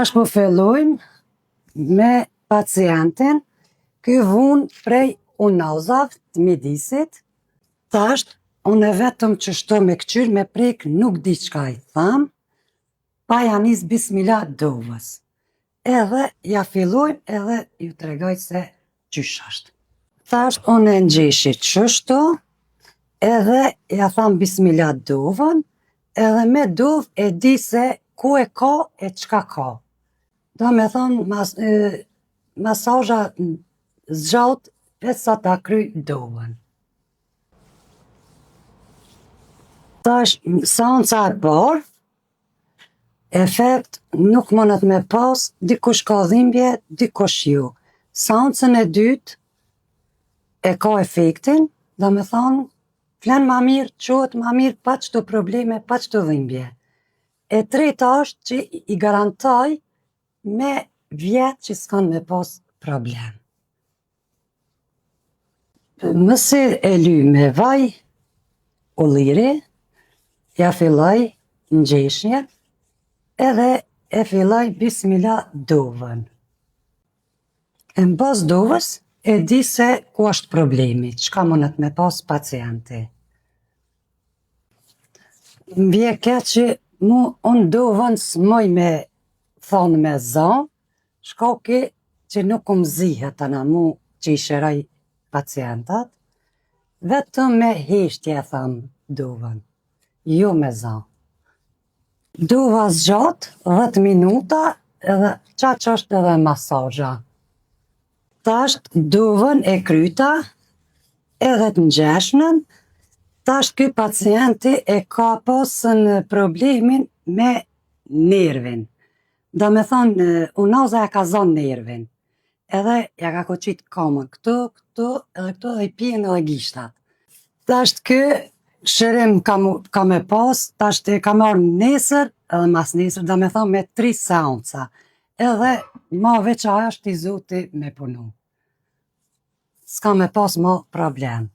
Tash po fillojmë me pacientin. Ky vun prej unazave të midisit. Tash unë vetëm që shto me këqyr me prek nuk di qka i tham, pa ja nis bismillah dovës. Edhe ja fillojmë edhe ju tregoj se qysh është. Tash unë e ngjeshi qështu, edhe ja tham bismillah dovën, edhe me dovë e di se ku e ka e qka ka. Do me thonë masazha zgjat e sa ta kry dovën. Tash seanca e parë, efekt nuk mundet me pas, dikush ka dhimbje, dikush jo. Seancën e dytë e ka efektin, do me thonë flen ma mirë, qohet ma mirë, pa qëto probleme, pa qëto dhimbje. E treta është që i garantoj me vjetë që s'kan me pas problem. Mëse e ly me vaj ulliri, ja filloj ngjeshje, edhe e filloj bismillah dovën. E mbas dovës e di se ku është problemi, çka mundet me pas pacienti. M'vje keq që unë dovën s'moj me thonë me zan, shkaki që nuk zihet ana mu që i shëroj pacientat, vetëm me heshtje e tham dovën, jo me zan. Dova zgjat 10 minuta edhe qaq është edhe masazha. Tash dovën e kryta edhe të ngjeshmën. Tash ky pacienti e ka pasën problemin me nervin. Do me thonë, unaza e ka zon nervin. Edhe ja ka koqit kamën këtu, edhe këtu dhe i pijen edhe gishtat. Tash ky shërim ka me pas, tash e ka marrë nesër edhe mas nesër, do me thonë me 3 seanca. Edhe ma veç aja është i Zoti me punu. S'ka me pas ma problem.